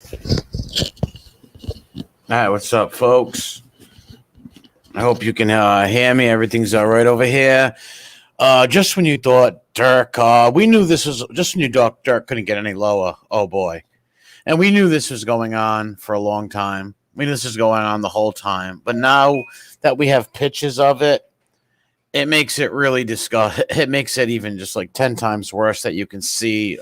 All right, what's up, folks? I hope you can hear me. Everything's all right over here. Just when you thought Dirk, we knew this was just when you thought Dirk couldn't get any lower. Oh boy, and we knew this was going on for a long time. We knew this was going on the whole time. But now that we have pictures of it, it makes it really disgust. It makes it even just like 10 times worse that you can see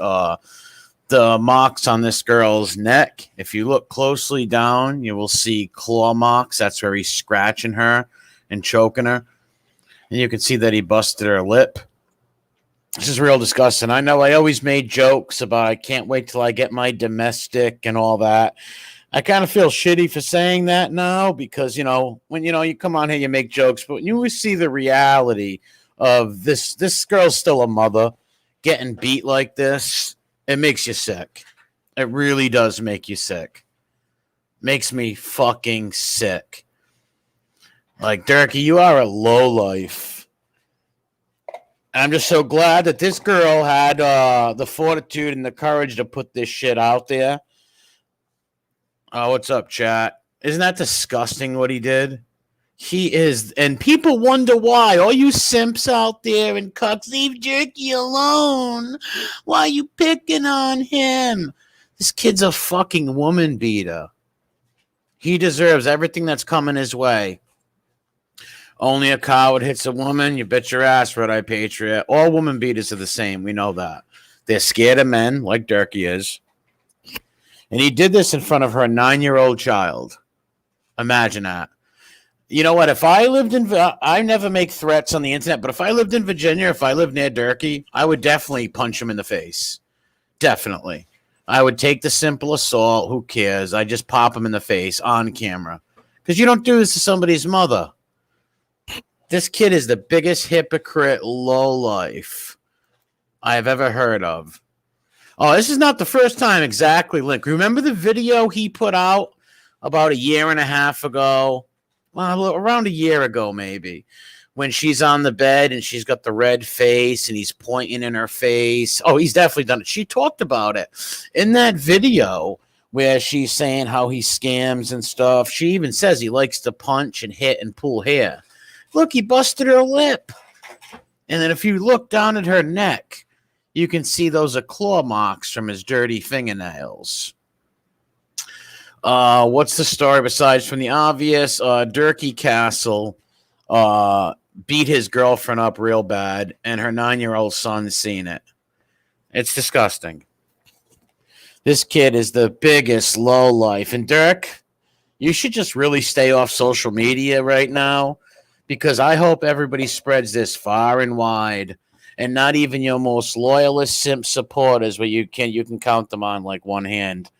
the marks on this girl's neck. If you look closely down, you will see claw marks. That's where he's scratching her and choking her. And you can see that he busted her lip. This is real disgusting. I know I always made jokes about I can't wait till I get my domestic and all that. I kind of feel shitty for saying that now because, when, you come on here, you make jokes. But when you see the reality of this girl's still a mother getting beat like this, it makes you sick. It really does make you sick. Makes me fucking sick. Like, Derkie, you are a lowlife. I'm just so glad that this girl had the fortitude and the courage to put this shit out there. Oh, what's up, chat? Isn't that disgusting what he did? He is, and people wonder why. All you simps out there and cucks, leave Derkie alone. Why are you picking on him? This kid's a fucking woman beater. He deserves everything that's coming his way. Only a coward hits a woman. You bet your ass, Red Eye Patriot. All woman beaters are the same. We know that. They're scared of men, like Derkie is. And he did this in front of her 9-year-old child. Imagine that. You know what? If I lived in, I never make threats on the internet, but if I lived in Virginia, if I lived near Derkie, I would definitely punch him in the face. Definitely. I would take the simple assault. Who cares? I just pop him in the face on camera. Because you don't do this to somebody's mother. This kid is the biggest hypocrite lowlife I have ever heard of. Oh, this is not the first time exactly, Link. Remember the video he put out about a year and a half ago? Well, around a year ago, maybe, when she's on the bed and she's got the red face and he's pointing in her face. Oh, he's definitely done it. She talked about it in that video where she's saying how he scams and stuff. She even says he likes to punch and hit and pull hair. Look, he busted her lip. And then if you look down at her neck, you can see those are claw marks from his dirty fingernails. What's the story besides from the obvious? Derkie Castle beat his girlfriend up real bad, and her 9-year-old son's seen it. It's disgusting. This kid is the biggest lowlife. And Dirk, you should just really stay off social media right now, because I hope everybody spreads this far and wide, and not even your most loyalist simp supporters, where you can count them on like one hand,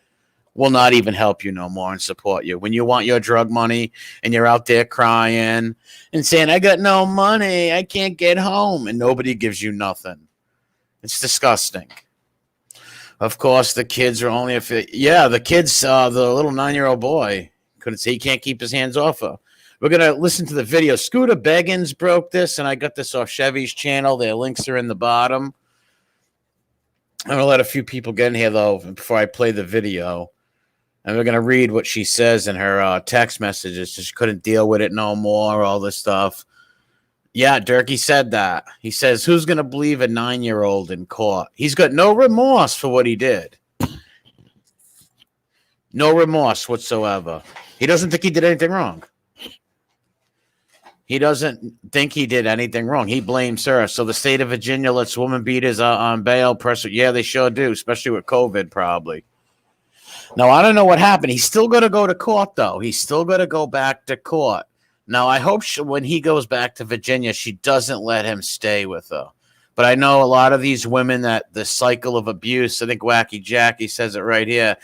will not even help you no more and support you. When you want your drug money and you're out there crying and saying, I got no money, I can't get home, and nobody gives you nothing. It's disgusting. Of course, the kids are only the kids, the little 9-year-old boy, couldn't say he can't keep his hands off her. We're going to listen to the video. Scooter Beggins broke this, and I got this off Chevy's channel. Their links are in the bottom. I'm going to let a few people get in here, though, before I play the video. And we're going to read what she says in her text messages. She couldn't deal with it no more, all this stuff. Yeah, Derkie said that. He says, who's going to believe a 9-year-old in court? He's got no remorse for what he did. No remorse whatsoever. He doesn't think he did anything wrong. He doesn't think he did anything wrong. He blames her. So the state of Virginia lets woman beaters on bail. Yeah, they sure do, especially with COVID probably. Now, I don't know what happened. He's still going to go to court, though. He's still going to go back to court. Now, I hope when he goes back to Virginia, she doesn't let him stay with her. But I know a lot of these women that the cycle of abuse, I think Wacky Jackie says it right here,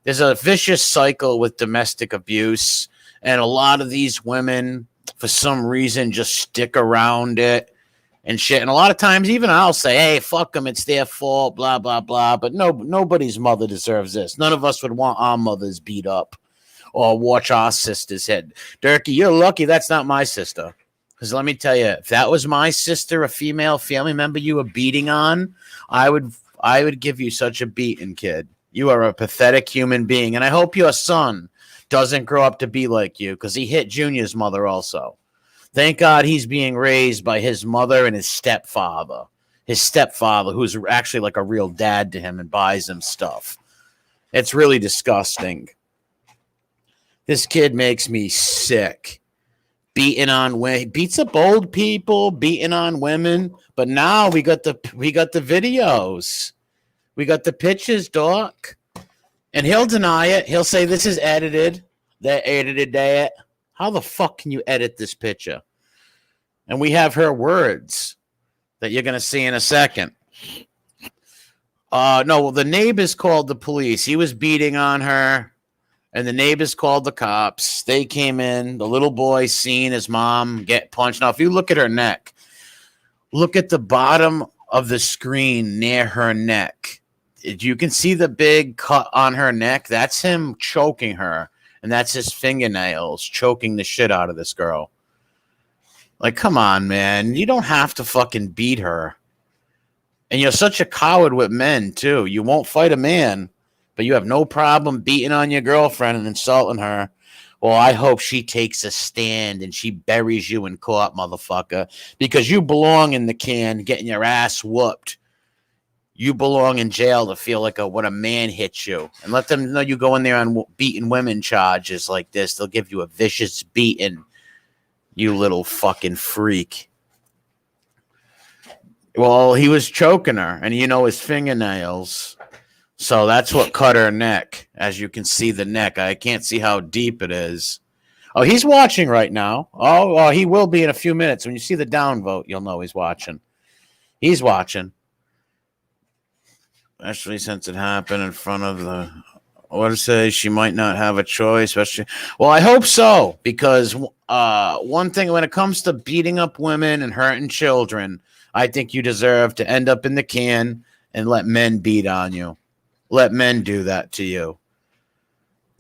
there's a vicious cycle with domestic abuse. And a lot of these women, for some reason, just stick around it and shit. And a lot of times, even I'll say, hey, fuck them, it's their fault, blah, blah, blah. But nobody's mother deserves this. None of us would want our mothers beat up or watch our sisters hit. Derkie, you're lucky that's not my sister. Because let me tell you, if that was my sister, a female family member you were beating on, I would give you such a beating, kid. You are a pathetic human being. And I hope your son doesn't grow up to be like you, because he hit Junior's mother also. Thank God he's being raised by his mother and his stepfather. His stepfather, who's actually like a real dad to him and buys him stuff. It's really disgusting. This kid makes me sick. Beating on women, beats up old people, beating on women. But now we got the videos. We got the pictures, Doc. And he'll deny it. He'll say this is edited. They edited that. How the fuck can you edit this picture? And we have her words that you're going to see in a second. No, the neighbors called the police. He was beating on her, and the neighbors called the cops. They came in. The little boy seen his mom get punched. Now, if you look at her neck, look at the bottom of the screen near her neck. You can see the big cut on her neck. That's him choking her, and that's his fingernails choking the shit out of this girl. Like, come on, man. You don't have to fucking beat her. And you're such a coward with men, too. You won't fight a man, but you have no problem beating on your girlfriend and insulting her. Well, I hope she takes a stand and she buries you in court, motherfucker, because you belong in the can getting your ass whooped. You belong in jail to feel like when a man hits you. And let them know you go in there on beating women charges like this. They'll give you a vicious beating, you little fucking freak. Well, he was choking her, and his fingernails. So that's what cut her neck. As you can see the neck. I can't see how deep it is. Oh, he's watching right now. Oh, he will be in a few minutes. When you see the downvote, you'll know he's watching. He's watching. Especially since it happened in front of the... What to say? She might not have a choice. Especially, well, I hope so, because one thing when it comes to beating up women and hurting children, I think you deserve to end up in the can and let men beat on you. Let men do that to you.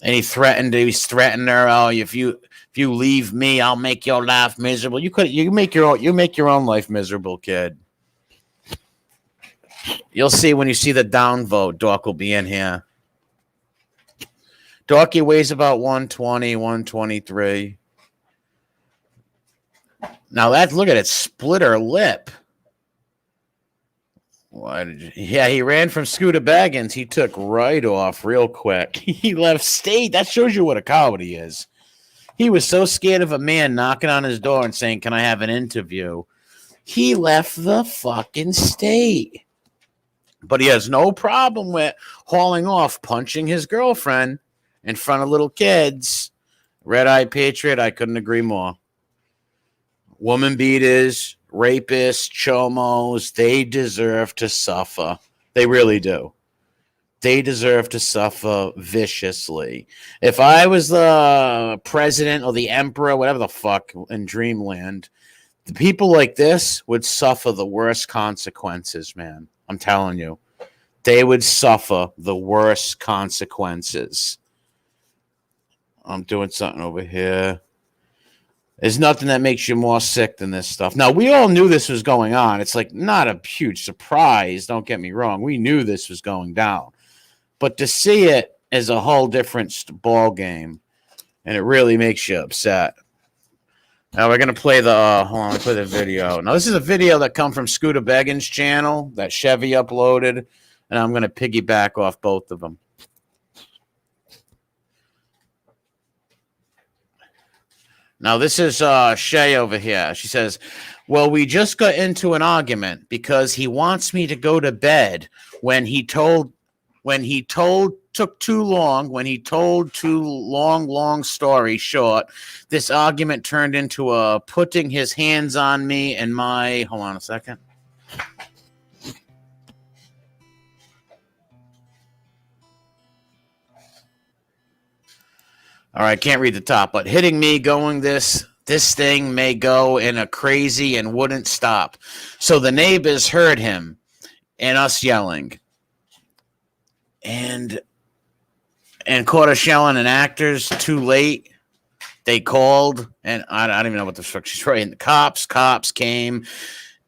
And he's threatened her. Oh, if you leave me, I'll make your life miserable. You make your own life miserable, kid. You'll see when you see the downvote. Doc will be in here. Derkie weighs about 120, 123. Now look at it, split her lip. He ran from Scooter Baggins. He took right off real quick. He left state. That shows you what a coward he is. He was so scared of a man knocking on his door and saying, "Can I have an interview?" He left the fucking state. But he has no problem with hauling off, punching his girlfriend in front of little kids. Red-eyed patriot, I couldn't agree more. Woman beaters, rapists, chomos, they deserve to suffer. They really do. They deserve to suffer viciously. If I was the president or the emperor, whatever the fuck, in Dreamland, the people like this would suffer the worst consequences, man. I'm telling you. They would suffer the worst consequences. I'm doing something over here. There's nothing that makes you more sick than this stuff. Now, we all knew this was going on. It's like not a huge surprise. Don't get me wrong. We knew this was going down. But to see it is a whole different ball game. And it really makes you upset. Now, we're going to play play the video. Now, this is a video that come from Scooter Baggins' channel that Chevy uploaded. And I'm going to piggyback off both of them. Now, this is Shay over here. She says, well, we just got into an argument because he wants me to go to bed when he told took too long, when he told too long story short, this argument turned into a putting his hands on me and my, hold on a second. All right, can't read the top, but hitting me, going this thing may go in a crazy and wouldn't stop. So the neighbors heard him and us yelling. And caught us yelling and actors too late. They called, and I don't even know what the fuck she's writing. The cops came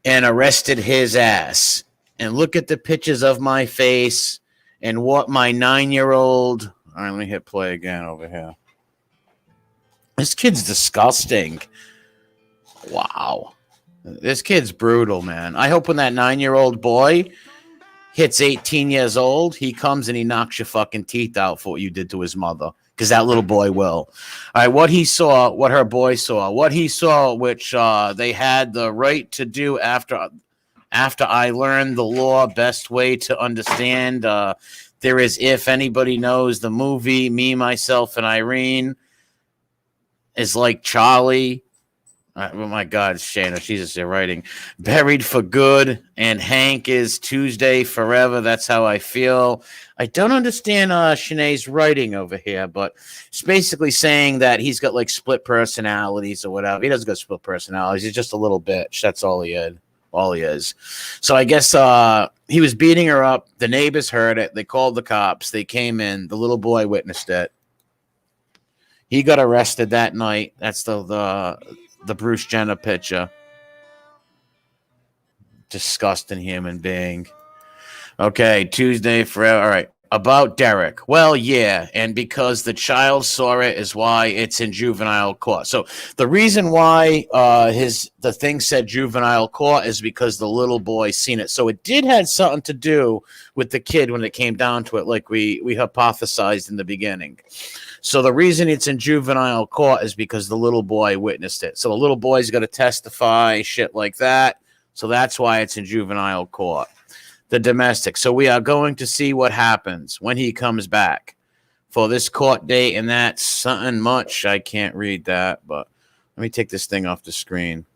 and arrested his ass. And look at the pictures of my face and what my 9-year-old. All right, let me hit play again over here. This kid's disgusting. Wow. This kid's brutal, man. I hope when that 9-year-old boy hits 18 years old, he comes and he knocks your fucking teeth out for what you did to his mother. Because that little boy will. All right, what he saw, what her boy saw, what he saw, which they had the right to do after I learned the law, best way to understand. There is, if anybody knows the movie, Me, Myself, and Irene is like Charlie. Oh my God, Shayna, Jesus, they're writing. Buried for Good, and Hank is Tuesday Forever. That's how I feel. I don't understand Shanae's writing over here, but it's basically saying that he's got like split personalities or whatever. He doesn't got split personalities. He's just a little bitch. That's all he is. All he is. So I guess he was beating her up. The neighbors heard it. They called the cops. They came in. The little boy witnessed it. He got arrested that night. That's the Bruce Jenner picture. Disgusting human being. Okay, Tuesday Forever. All right. About Derek. Well, yeah, and because the child saw it is why it's in juvenile court. So the reason why the thing said juvenile court is because the little boy seen it. So it did have something to do with the kid when it came down to it, like we hypothesized in the beginning. So the reason it's in juvenile court is because the little boy witnessed it. So the little boy's got to testify, shit like that. So that's why it's in juvenile court. The domestic. So we are going to see what happens when he comes back for this court date, and that's something much. I can't read that, but let me take this thing off the screen.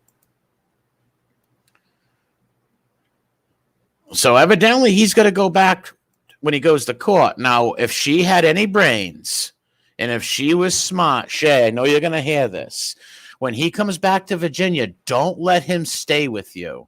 So evidently he's going to go back when he goes to court. Now, if she had any brains and if she was smart, Shay, I know you're going to hear this. When he comes back to Virginia, don't let him stay with you.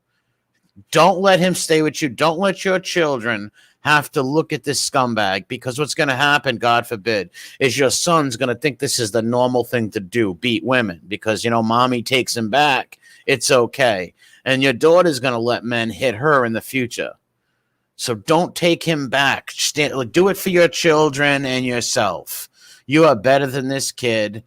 Don't let him stay with you. Don't let your children have to look at this scumbag, because what's going to happen, God forbid, is your son's going to think this is the normal thing to do, beat women, because, mommy takes him back. It's okay. And your daughter's going to let men hit her in the future. So don't take him back. Do it for your children and yourself. You are better than this kid.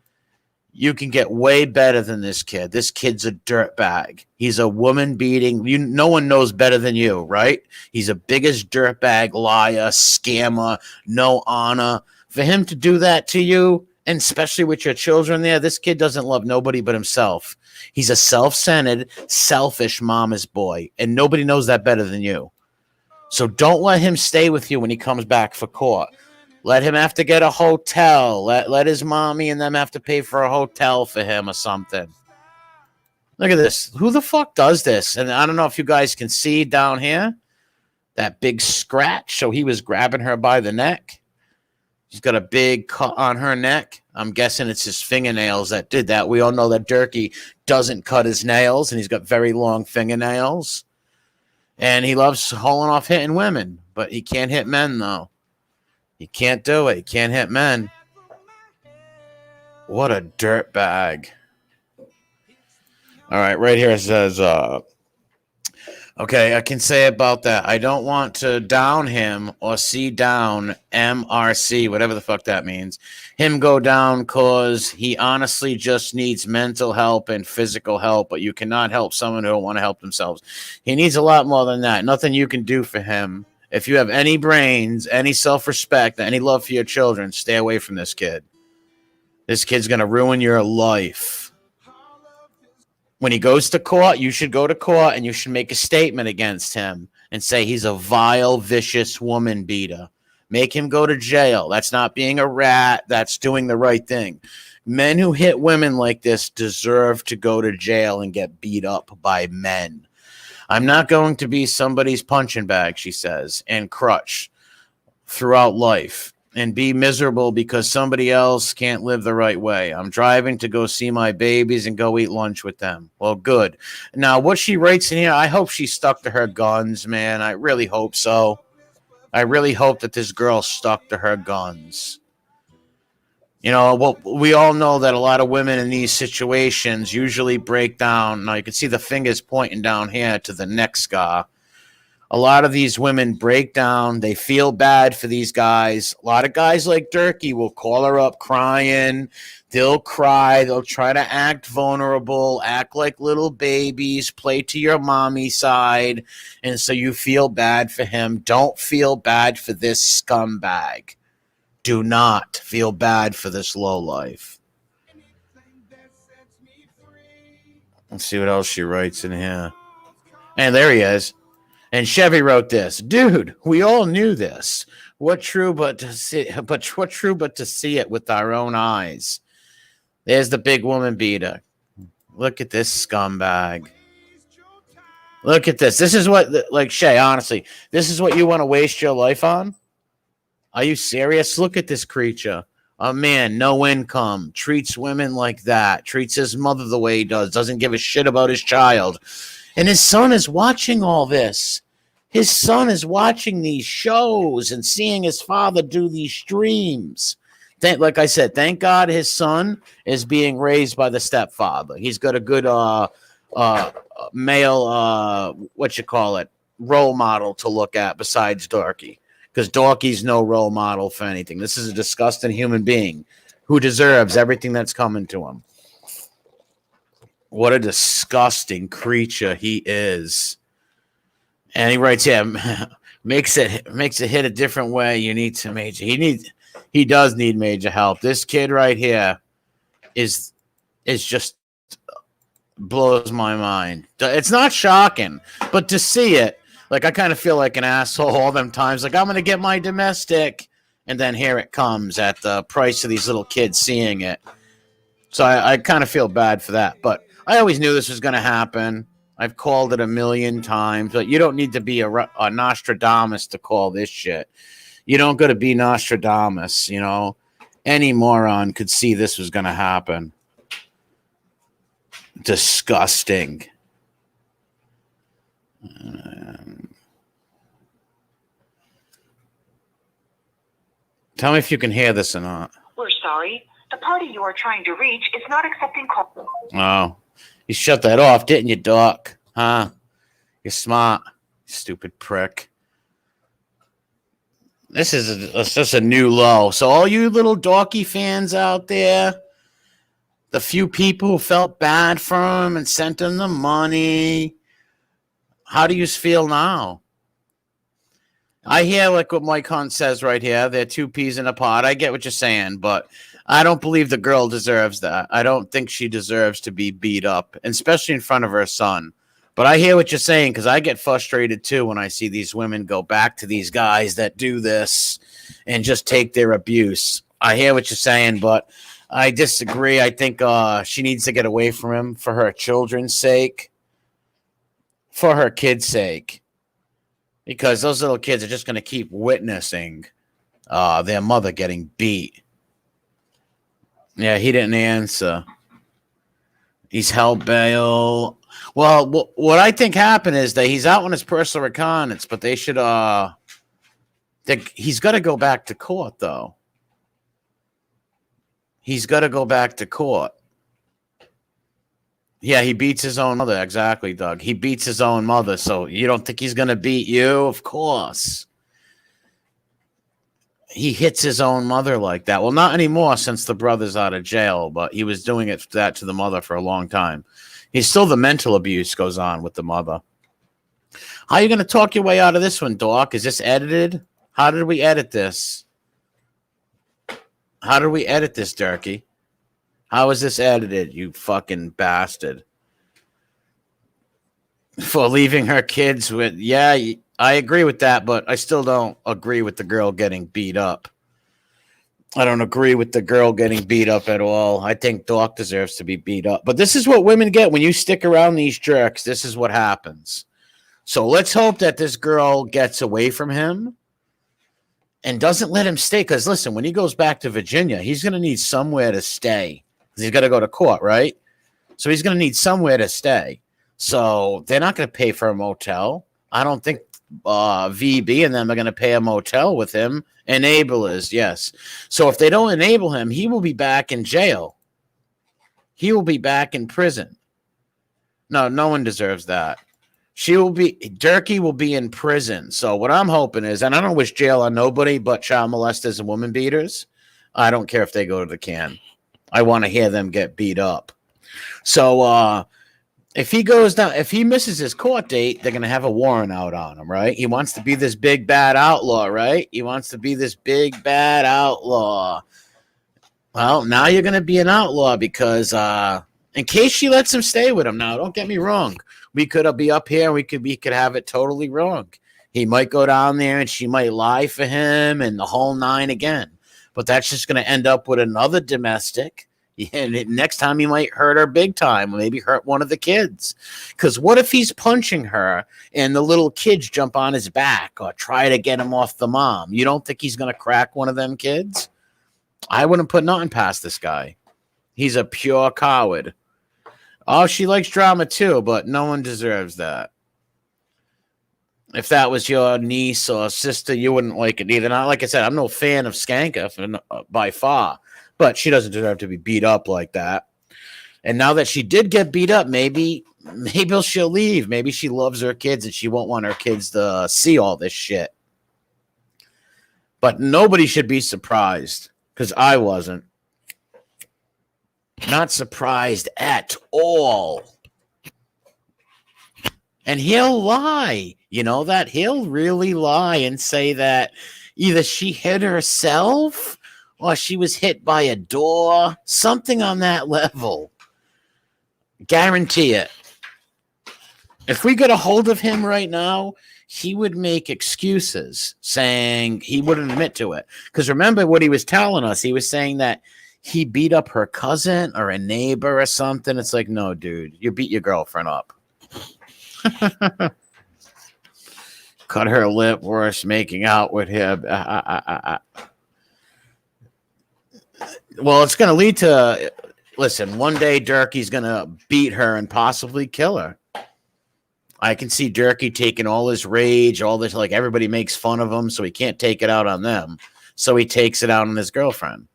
You can get way better than this kid. This kid's a dirtbag. He's a woman beating. No one knows better than you, right? He's a biggest dirtbag, liar, scammer, no honor. For him to do that to you, and especially with your children there, this kid doesn't love nobody but himself. He's a self-centered, selfish mama's boy, and nobody knows that better than you. So don't let him stay with you when he comes back for court. Let him have to get a hotel. Let his mommy and them have to pay for a hotel for him or something. Look at this. Who the fuck does this? And I don't know if you guys can see down here that big scratch. So he was grabbing her by the neck. She's got a big cut on her neck. I'm guessing it's his fingernails that did that. We all know that Derkie doesn't cut his nails, and he's got very long fingernails. And he loves hauling off hitting women, but he can't hit men, though. He can't do it. He can't hit men. What a dirtbag. All right, right here it says, okay, I can say about that. I don't want to down him or see down MRC, whatever the fuck that means. Him go down because he honestly just needs mental help and physical help, but you cannot help someone who don't want to help themselves. He needs a lot more than that. Nothing you can do for him. If you have any brains, any self-respect, any love for your children, stay away from this kid. This kid's going to ruin your life. When he goes to court, you should go to court and you should make a statement against him and say he's a vile, vicious woman beater. Make him go to jail. That's not being a rat. That's doing the right thing. Men who hit women like this deserve to go to jail and get beat up by men. I'm not going to be somebody's punching bag, she says, and crutch throughout life and be miserable because somebody else can't live the right way. I'm driving to go see my babies and go eat lunch with them. Well, good. Now, what she writes in here, I hope she stuck to her guns, man. I really hope so. I really hope that this girl stuck to her guns. Well, we all know that a lot of women in these situations usually break down. Now, you can see the fingers pointing down here to the neck scar. A lot of these women break down. They feel bad for these guys. A lot of guys like Derkie will call her up crying. They'll cry. They'll try to act vulnerable, act like little babies, play to your mommy side. And so you feel bad for him. Don't feel bad for this scumbag. Do not feel bad for this lowlife. Let's see what else she writes in here. And there he is. And Chevy wrote this, dude. We all knew this. What true but to see it with our own eyes. There's the big woman beater. Look at this scumbag. Look at this. This is what, like Shay, honestly, this is what you want to waste your life on? Are you serious? Look at this creature. A man, no income, treats women like that, treats his mother the way he does, doesn't give a shit about his child. And his son is watching all this. His son is watching these shows and seeing his father do these streams. Like I said, thank God his son is being raised by the stepfather. He's got a good male, role model to look at besides Derkie. Because Dorkie's no role model for anything. This is a disgusting human being who deserves everything that's coming to him. What a disgusting creature he is. And he writes, yeah, makes it hit a different way. You need some major. He does need major help. This kid right here is just blows my mind. It's not shocking, but to see it, like, I kind of feel like an asshole all them times. Like, I'm going to get my domestic. And then here it comes at the price of these little kids seeing it. So I kind of feel bad for that. But I always knew this was going to happen. I've called it a million times. But you don't need to be a Nostradamus to call this shit. You don't got to be Nostradamus, you know. Any moron could see this was going to happen. Disgusting. Tell me if you can hear this or not. We're sorry. The party you are trying to reach is not accepting calls. Oh, you shut that off, didn't you, Doc? Huh? You're smart, stupid prick. This is just a new low. So all you little Dorkie fans out there, the few people who felt bad for him and sent him the money, how do you feel now? I hear like what Mike Hunt says right here. They're two peas in a pod. I get what you're saying, but I don't believe the girl deserves that. I don't think she deserves to be beat up, especially in front of her son. But I hear what you're saying because I get frustrated too when I see these women go back to these guys that do this and just take their abuse. I hear what you're saying, but I disagree. I think she needs to get away from him for her children's sake, for her kids' sake. Because those little kids are just going to keep witnessing their mother getting beat. Yeah, he didn't answer. He's held bail. Well, what I think happened is that he's out on his personal reconnaissance, but they should. He's got to go back to court, though. He's got to go back to court. Yeah, he beats his own mother. Exactly, Doug. He beats his own mother. So you don't think he's going to beat you? Of course. He hits his own mother like that. Well, not anymore since the brother's out of jail, but he was doing that to the mother for a long time. He's still the mental abuse goes on with the mother. How are you going to talk your way out of this one, Doc? Is this edited? How did we edit this? How did we edit this, Derkie? How is this edited, you fucking bastard? For leaving her kids with... Yeah, I agree with that, but I still don't agree with the girl getting beat up. I don't agree with the girl getting beat up at all. I think Doc deserves to be beat up. But this is what women get when you stick around these jerks. This is what happens. So let's hope that this girl gets away from him and doesn't let him stay. Because listen, when he goes back to Virginia, he's going to need somewhere to stay. He's got to go to court, right? So he's going to need somewhere to stay. So they're not going to pay for a motel. I don't think VB and them are going to pay a motel with him. Enablers, yes. So if they don't enable him, he will be back in jail. He will be back in prison. No one deserves that. Derkie will be in prison. So what I'm hoping is, and I don't wish jail on nobody but child molesters and woman beaters. I don't care if they go to the can. I want to hear them get beat up. So if he goes down, if he misses his court date, they're gonna have a warrant out on him, right? He wants to be this big bad outlaw, right? He wants to be this big bad outlaw. Well, now you're gonna be an outlaw because in case she lets him stay with him. Now, don't get me wrong. We could be up here. We could have it totally wrong. He might go down there and she might lie for him and the whole nine again. But that's just going to end up with another domestic. And next time he might hurt her big time, or maybe hurt one of the kids. Because what if he's punching her and the little kids jump on his back or try to get him off the mom? You don't think he's going to crack one of them kids? I wouldn't put nothing past this guy. He's a pure coward. Oh, she likes drama too, but no one deserves that. If that was your niece or sister, you wouldn't like it either. Now, like I said, I'm no fan of Skanka by far, but she doesn't deserve to be beat up like that. And now that she did get beat up, maybe she'll leave. Maybe she loves her kids and she won't want her kids to see all this shit. But nobody should be surprised, because I wasn't. Not surprised at all. And he'll lie. You know that? He'll really lie and say that either she hit herself or she was hit by a door. Something on that level. Guarantee it. If we get a hold of him right now, he would make excuses saying he wouldn't admit to it. Because remember what he was telling us. He was saying that he beat up her cousin or a neighbor or something. It's like, no, dude, you beat your girlfriend up. Cut her lip, worse, making out with him. Well, it's going to lead to, listen, one day Derkie's going to beat her and possibly kill her. I can see Derkie taking all his rage, all this, like everybody makes fun of him, so he can't take it out on them. So he takes it out on his girlfriend.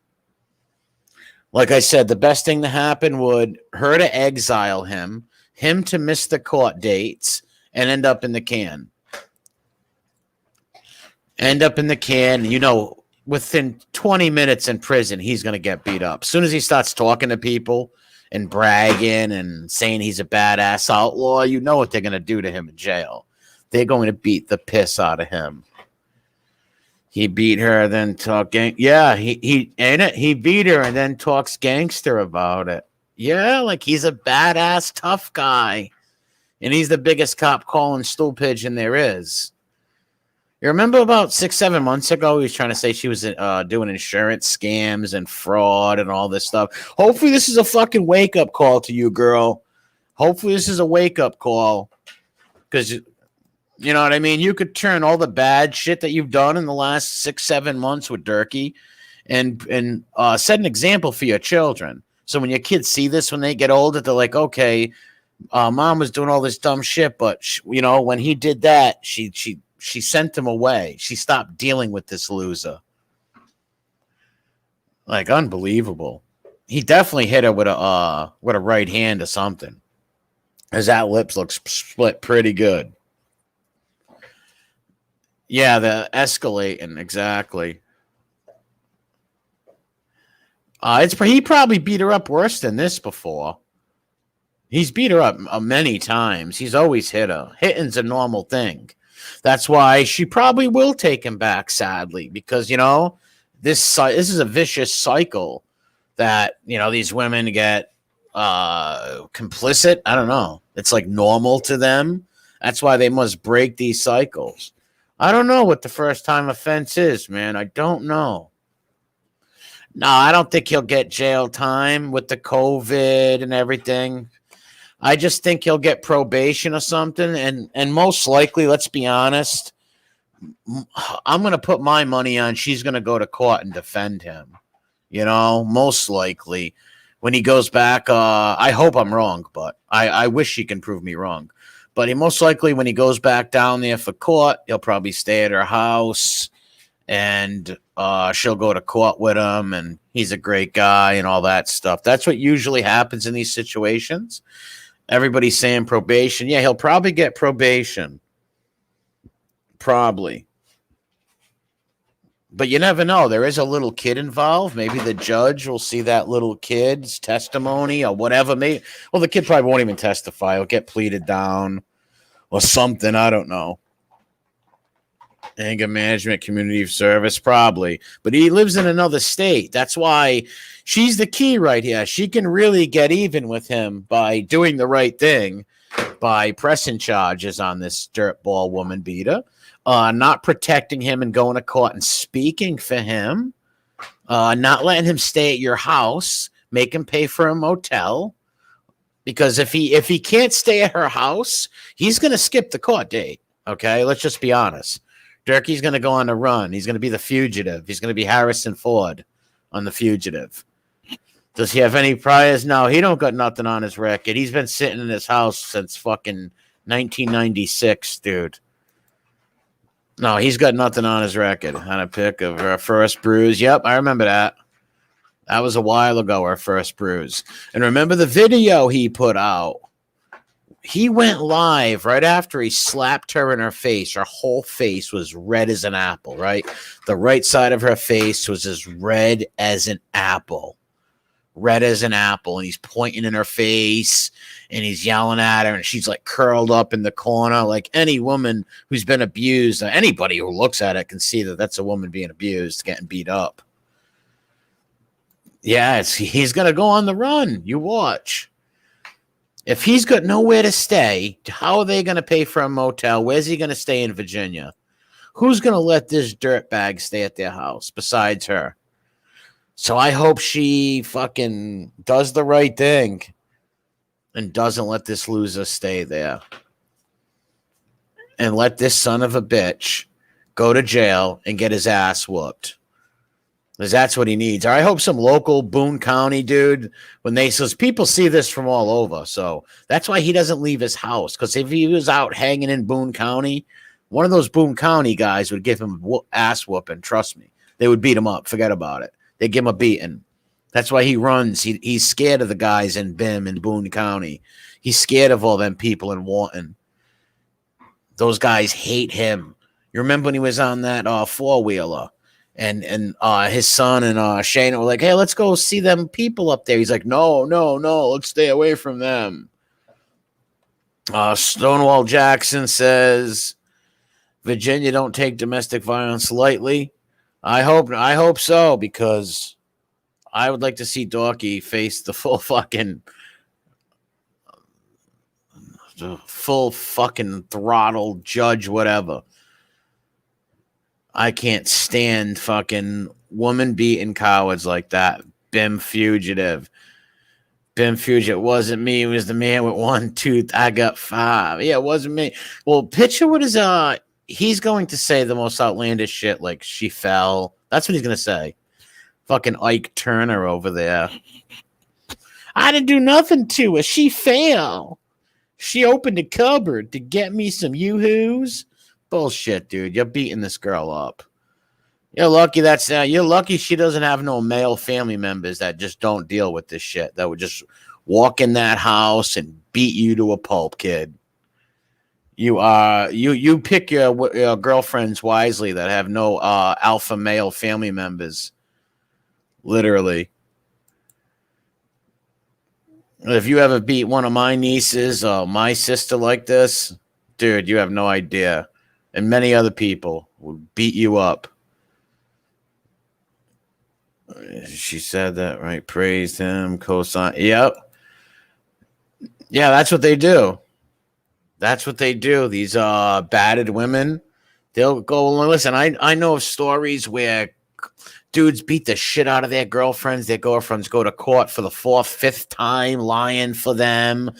Like I said, the best thing to happen would her to exile him to miss the court dates, and end up in the can. You know, within 20 minutes in prison, he's going to get beat up. As soon as he starts talking to people and bragging and saying he's a badass outlaw, you know what they're going to do to him in jail. They're going to beat the piss out of him. He beat her, then talk gang. Yeah, he ain't it. He beat her and then talks gangster about it. Yeah, like he's a badass tough guy, and he's the biggest cop calling stool pigeon there is. You remember about 6-7 months ago, he was trying to say she was doing insurance scams and fraud and all this stuff. Hopefully, this is a fucking wake up call to you, girl. Hopefully, this is a wake up call, because you know what I mean? You could turn all the bad shit that you've done in the last 6-7 months with Derkie and set an example for your children. So when your kids see this, when they get older, they're like, okay, mom was doing all this dumb shit, but you know, when he did that, she sent him away. She stopped dealing with this loser. Like, unbelievable. He definitely hit her with a right hand or something, as that lips looks split pretty good. Yeah, the escalating, exactly. He probably beat her up worse than this before. He's beat her up many times. He's always hit her. Hitting's a normal thing. That's why she probably will take him back, sadly, because, you know, this is a vicious cycle that, you know, these women get complicit. I don't know. It's like normal to them. That's why they must break these cycles. I don't know what the first time offense is, man. I don't know. No, I don't think he'll get jail time with the COVID and everything. I just think he'll get probation or something. And most likely, let's be honest, I'm going to put my money on she's going to go to court and defend him. You know, most likely. When he goes back, I hope I'm wrong, but I wish she can prove me wrong. But he most likely, when he goes back down there for court, he'll probably stay at her house, and she'll go to court with him, and he's a great guy and all that stuff. That's what usually happens in these situations. Everybody's saying probation. Yeah, he'll probably get probation. Probably. But you never know. There is a little kid involved. Maybe the judge will see that little kid's testimony or whatever. Maybe, well, the kid probably won't even testify. He'll get pleaded down or something. I don't know. Anger management, community service, probably. But he lives in another state. That's why she's the key right here. She can really get even with him by doing the right thing, by pressing charges on this dirtball woman beater. Not protecting him and going to court and speaking for him, not letting him stay at your house, make him pay for a motel, because if he can't stay at her house, he's going to skip the court date. Okay, let's just be honest. Derkie's going to go on the run. He's going to be the fugitive. He's going to be Harrison Ford on The Fugitive. Does he have any priors? No, he don't got nothing on his record. He's been sitting in his house since fucking 1996, dude. No, he's got nothing on his record. On a pic of her first bruise. Yep, I remember that. That was a while ago, our first bruise. And remember the video he put out? He went live right after he slapped her in her face. Her whole face was red as an apple, right? The right side of her face was as red as an apple. Red as an apple. And he's pointing in her face and he's yelling at her and she's like curled up in the corner. Like any woman who's been abused, anybody who looks at it can see that that's a woman being abused, getting beat up. Yeah, he's going to go on the run. You watch. If he's got nowhere to stay, how are they going to pay for a motel? Where's he going to stay in Virginia? Who's going to let this dirtbag stay at their house besides her? So I hope she fucking does the right thing and doesn't let this loser stay there. And let this son of a bitch go to jail and get his ass whooped. Because that's what he needs. Or I hope some local Boone County dude, when they says people see this from all over. So that's why he doesn't leave his house. Because if he was out hanging in Boone County, one of those Boone County guys would give him ass whooping. Trust me. They would beat him up. Forget about it. They give him a beating. That's why he runs. He's scared of the guys in BIM in Boone County. He's scared of all them people in Wharton. Those guys hate him. You remember when he was on that four-wheeler and his son and Shane were like, hey, let's go see them people up there. He's like, no, let's stay away from them. Stonewall Jackson says, Virginia don't take domestic violence lightly. I hope so, because I would like to see Derkie face the full fucking throttle judge, whatever. I can't stand fucking woman beating cowards like that. BIM fugitive. It wasn't me. It was the man with one tooth. I got five. Yeah, it wasn't me. Well, picture what is he's going to say the most outlandish shit, like she fell. That's what he's going to say. Fucking Ike Turner over there. I didn't do nothing to her. She fell. She opened a cupboard to get me some yoo-hoos. Bullshit, dude. You're beating this girl up. You're lucky you're lucky she doesn't have no male family members that just don't deal with this shit. That would just walk in that house and beat you to a pulp, kid. You pick your girlfriends wisely that have no alpha male family members. Literally. If you ever beat one of my nieces or my sister like this, dude, you have no idea. And many other people will beat you up. She said that, right? Praised him, co-signed. Yep. Yeah, that's what they do. That's what they do. These battered women, they'll go, listen, I know of stories where dudes beat the shit out of their girlfriends. Their girlfriends go to court for the 4th, 5th time, lying for them,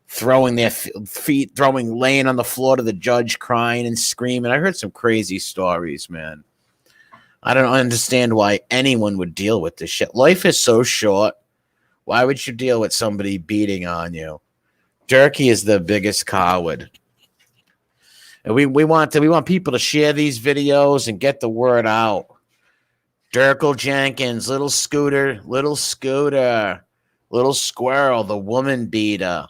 throwing their feet, laying on the floor to the judge, crying and screaming. I heard some crazy stories, man. I don't understand why anyone would deal with this shit. Life is so short. Why would you deal with somebody beating on you? Derkie is the biggest coward. And we want people to share these videos and get the word out. Dirkle Jenkins, little Scooter, little Squirrel, the woman beater.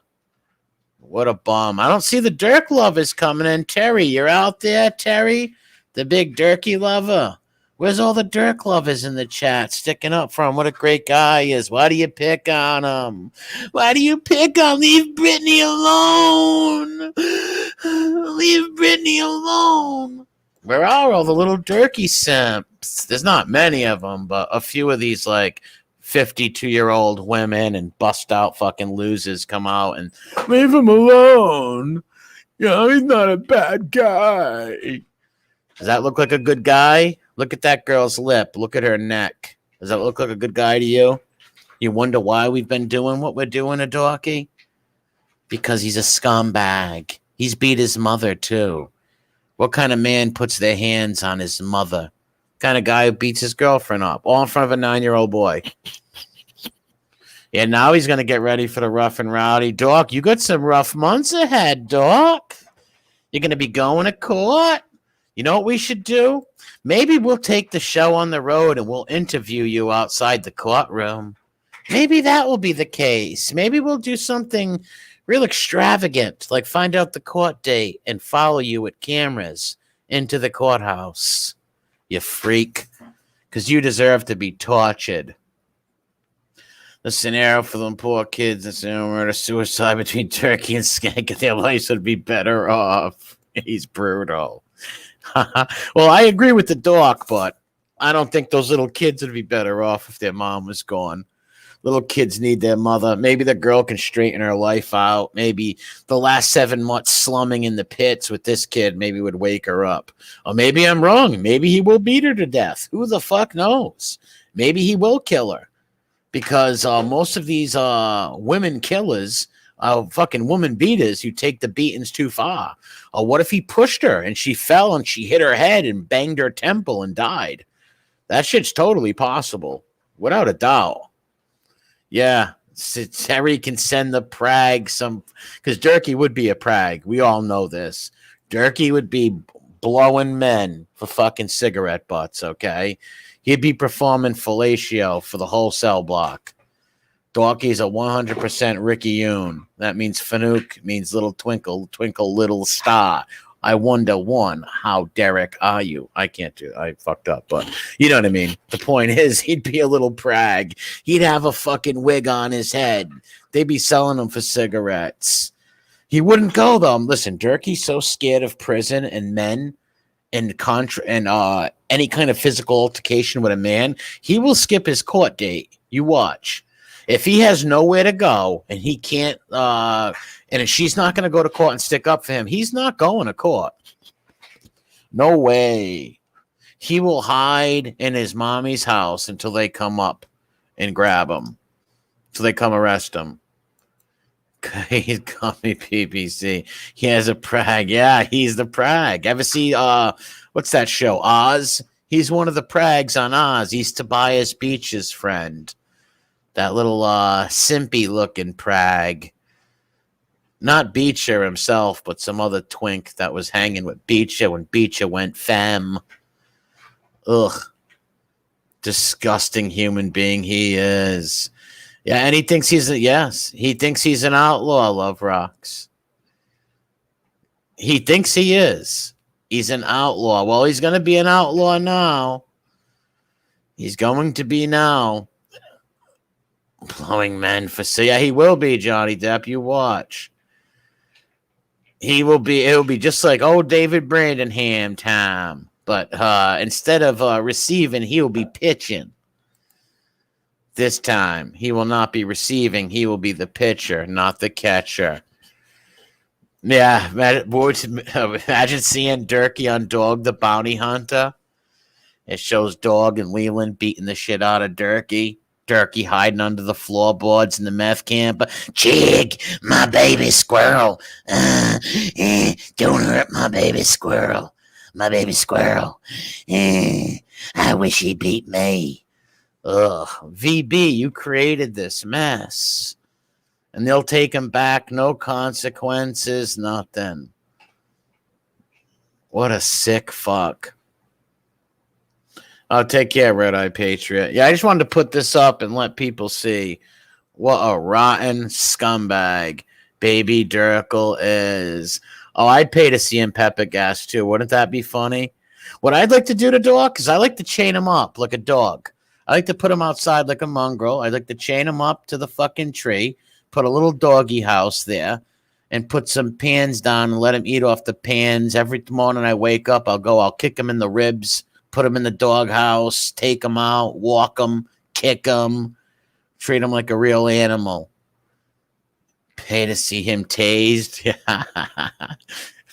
What a bum. I don't see the Dirk lovers coming in. Terry, you're out there, Terry? The big Derkie lover. Where's all the Dirk lovers in the chat sticking up for him? What a great guy he is. Why do you pick on him? Why do you pick on? Leave Brittany alone. Leave Brittany alone. Where are all the little Derkie simps? There's not many of them, but a few of these, like, 52-year-old women and bust out fucking losers come out and leave him alone. You know, he's not a bad guy. Does that look like a good guy? Look at that girl's lip. Look at her neck. Does that look like a good guy to you? You wonder why we've been doing what we're doing to Dorky? Because he's a scumbag. He's beat his mother, too. What kind of man puts their hands on his mother? Kind of guy who beats his girlfriend up, all in front of a 9-year-old boy. Yeah, now he's going to get ready for the rough and rowdy. Doc, you got some rough months ahead, Doc. You're going to be going to court. You know what we should do? Maybe we'll take the show on the road and we'll interview you outside the courtroom. Maybe that will be the case. Maybe we'll do something real extravagant, like find out the court date and follow you with cameras into the courthouse. You freak. Because you deserve to be tortured. The scenario for them poor kids that's murder-suicide between Turkey and Skank, their lives would be better off. He's brutal. Well, I agree with the doc, but I don't think those little kids would be better off if their mom was gone. Little kids need their mother. Maybe the girl can straighten her life out. Maybe the last 7 months slumming in the pits with this kid maybe would wake her up. Or maybe I'm wrong. Maybe he will beat her to death. Who the fuck knows? Maybe he will kill her. Because most of these women killers fucking woman beaters who take the beatings too far. Or what if he pushed her and she fell and she hit her head and banged her temple and died? That shit's totally possible. Without a doubt. Yeah. Terry can send the prag some... Because Derkie would be a prag. We all know this. Derkie would be blowing men for fucking cigarette butts, okay? He'd be performing fellatio for the whole cell block. Dorky's a 100% Ricky Yoon. That means Fanuc means little twinkle, twinkle, little star. I wonder, one, how Derek are you? I can't do it. I fucked up, but you know what I mean. The point is, he'd be a little prag. He'd have a fucking wig on his head. They'd be selling him for cigarettes. He wouldn't go, though. Listen, Derky's so scared of prison and men and any kind of physical altercation with a man, he will skip his court date. You watch. If he has nowhere to go and he can't, and if she's not going to go to court and stick up for him, he's not going to court. No way. He will hide in his mommy's house until they come up and grab him. Until they come arrest him. He's called me PPC. He has a prag. Yeah, he's the prag. Ever see, what's that show? Oz? He's one of the prags on Oz. He's Tobias Beach's friend. That little simpy-looking prag. Not Beecher himself, but some other twink that was hanging with Beecher when Beecher went femme. Ugh. Disgusting human being he is. Yeah, and he thinks he thinks he's an outlaw, Love Rocks. He thinks he is. He's an outlaw. Well, he's going to be an outlaw now. He's going to be now. Blowing men for... Yeah, he will be, Johnny Depp. You watch. He will be... It'll be just like, David Brandonham time. But instead of receiving, he will be pitching. This time, he will not be receiving. He will be the pitcher, not the catcher. Yeah, imagine seeing Derkie on Dog the Bounty Hunter. It shows Dog and Leland beating the shit out of Derkie. Derkie hiding under the floorboards in the meth camp. Jig, my baby squirrel. Don't hurt my baby squirrel. My baby squirrel. I wish he beat me. Ugh. VB, you created this mess. And they'll take him back. No consequences. Nothing. What a sick fuck. Oh, take care, Red Eye Patriot. Yeah, I just wanted to put this up and let people see what a rotten scumbag Baby Derkel is. Oh, I'd pay to see him pepper gas too. Wouldn't that be funny? What I'd like to do to dog is I like to chain him up like a dog. I like to put him outside like a mongrel. I'd like to chain him up to the fucking tree, put a little doggy house there, and put some pans down and let him eat off the pans. Every morning I wake up, I'll kick him in the ribs, put him in the dog house, take him out, walk him, kick him, treat him like a real animal. Pay to see him tased.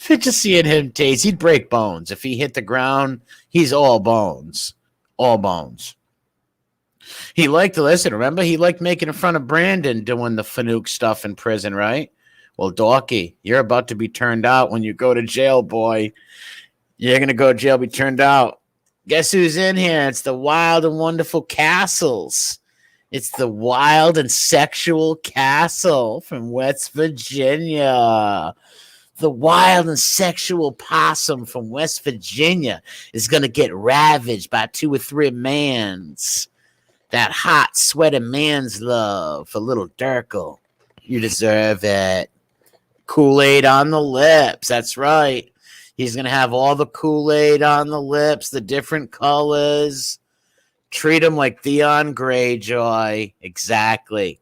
Just seeing him tased, he'd break bones. If he hit the ground, he's all bones. All bones. He liked to listen. Remember, he liked making fun of Brandon doing the Fanuc stuff in prison, right? Well, Derkie, you're about to be turned out when you go to jail, boy. You're going to go to jail, be turned out. Guess who's in here? It's the Wild and Wonderful Castles. It's the Wild and Sexual Castle from West Virginia. The wild and sexual possum from West Virginia is going to get ravaged by 2 or 3 mans. That hot, sweaty man's love for little Derkel. You deserve it. Kool-Aid on the lips. That's right. He's going to have all the Kool-Aid on the lips, the different colors. Treat him like Theon Greyjoy. Exactly.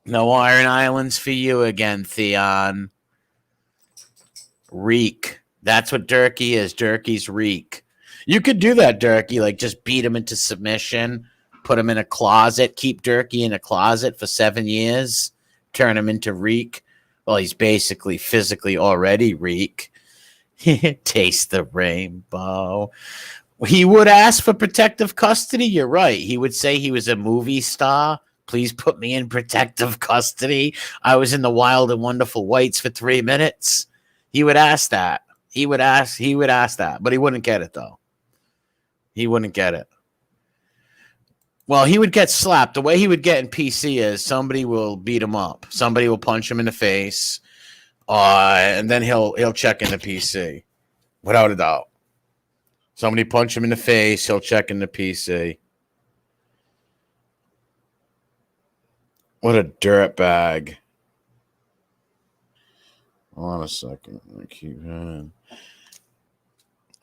No Iron Islands for you again, Theon. Reek. That's what Derkie is. Derkie's reek. You could do that, Derkie. Like, just beat him into submission, put him in a closet, keep Derkie in a closet for 7 years, turn him into reek. Well, he's basically physically already reek. Taste the rainbow. He would ask for protective custody. You're right. He would say he was a movie star. Please put me in protective custody. I was in the Wild and Wonderful Whites for 3 minutes. He would ask that. He would ask that, but he wouldn't get it, though. He wouldn't get it. Well, he would get slapped. The way he would get in PC is somebody will beat him up. Somebody will punch him in the face, and then he'll check in the PC, without a doubt. Somebody punch him in the face, he'll check in the PC. What a dirtbag. Hold on a second.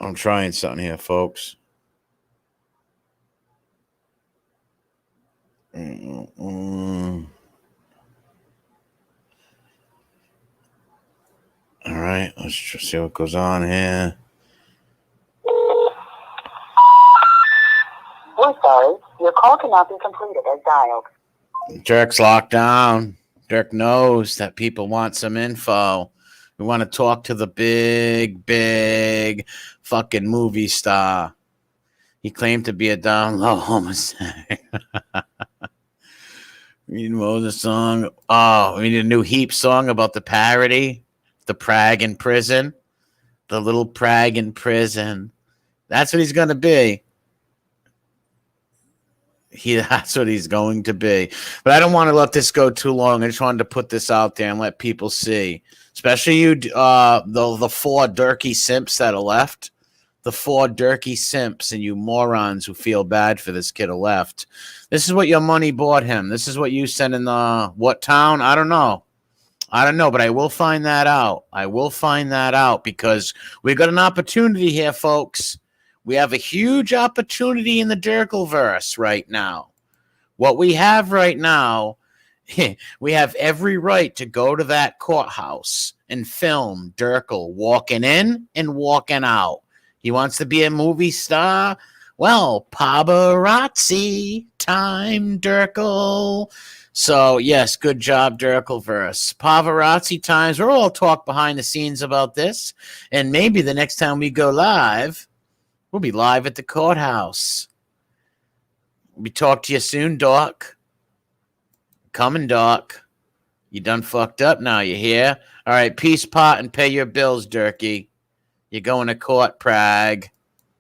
I'm trying something here, folks. All right, let's just see what goes on here. We're sorry. Your call cannot be completed as dialed. Dirk's locked down. Dirk knows that people want some info. We want to talk to the big fucking movie star. He claimed to be a down low homosexual. We know the song. Oh, we need a new Heap song about the parody. The Prague in prison. The little Prague in prison. That's what he's going to be. That's what he's going to be. But I don't want to let this go too long. I just wanted to put this out there and let people see. Especially you, the 4 Derkie simps that are left. The 4 Derkie simps and you morons who feel bad for this kid are left. This is what your money bought him. This is what you sent in the what town? I don't know. But I will find that out. Because we got an opportunity here, folks. We have a huge opportunity in the Derkelverse right now. What we have right now, we have every right to go to that courthouse and film Derkel walking in and walking out. He wants to be a movie star. Well, paparazzi time, Derkel. So, yes, good job, Derkelverse. Paparazzi times. We'll all talk behind the scenes about this. And maybe the next time we go live, we'll be live at the courthouse. We talk to you soon, Doc. Coming, Doc. You done fucked up now, you hear? All right, peace, pot, and pay your bills, Derkie. You're going to court, Prague.